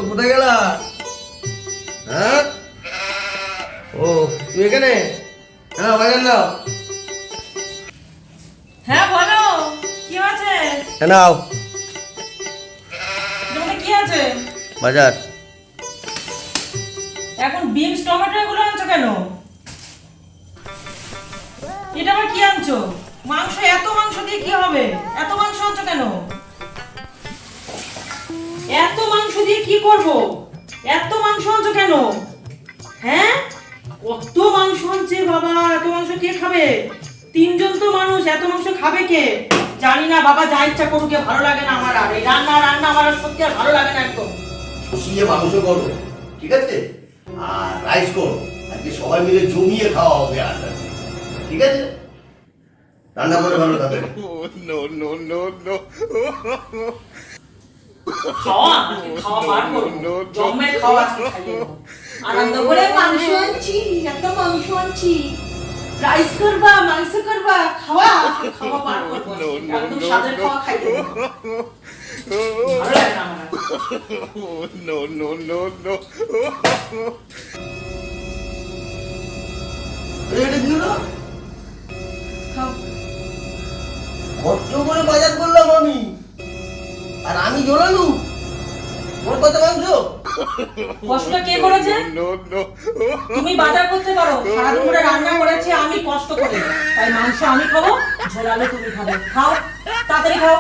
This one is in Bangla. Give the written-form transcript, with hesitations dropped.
কোথায় গেলা? হ্যাঁ, ও তুই এখানে? হ্যাঁ, বাজার নাও। হ্যাঁ বলো, কি আছে? নাও তোমাদের কি আছে? বাজার। এখন বিনস টমেটো এগুলো আনছো কেন? এটা আবার কি আনছো? মাংস, এত মাংস দিয়ে কি হবে? এত মাংস আনছো কেন? এত মাংস দিয়ে কি করব? এত মাংস আনছো কেন? হ্যাঁ, কত মাংস আনছে বাবা, এত মাংস কে খাবে? তিনজন তো মানুষ, এত মাংস খাবে কে? জানি না বাবা, যা ইচ্ছা করুক, ভালো লাগে না আমার। আর এই রান্না রান্না আমার আর সত্যি আর ভালো লাগে না একদম। কষিয়ে মাংস করো, ঠিক আছে? আর রাইস করো, আজকে সবাই মিলে জমিয়ে খাওয়া হবে। আর ঠিক আছে, রান্না করে ভালো খাবে। খাওয়া খাওয়া বার করো, জমে খাওয়া খাইয়ে দেবো। আনন্দ করে মাংস আনছি, এত মাংস আনছি, রাইস করবা, মাংস করবা, খাওয়া খাওয়া বার করবো, একদম স্বাদের খাওয়া খাইয়ে দেবো। ভালো লাগে না আমার। এটা কি হলো? খাও। কষ্ট করে বাজার করলাম আমি, আর আমি জোরালু। ওর কত মাংস? কষ্ট কে করেছে? তুমি বাজার করতে পারো, সারাদিন ধরে রান্না করেছি আমি কষ্ট করে, তাই মাংস আমি খাবো, ঝোলালো তুমি খাবে। খাও, তাড়াতাড়ি খাও।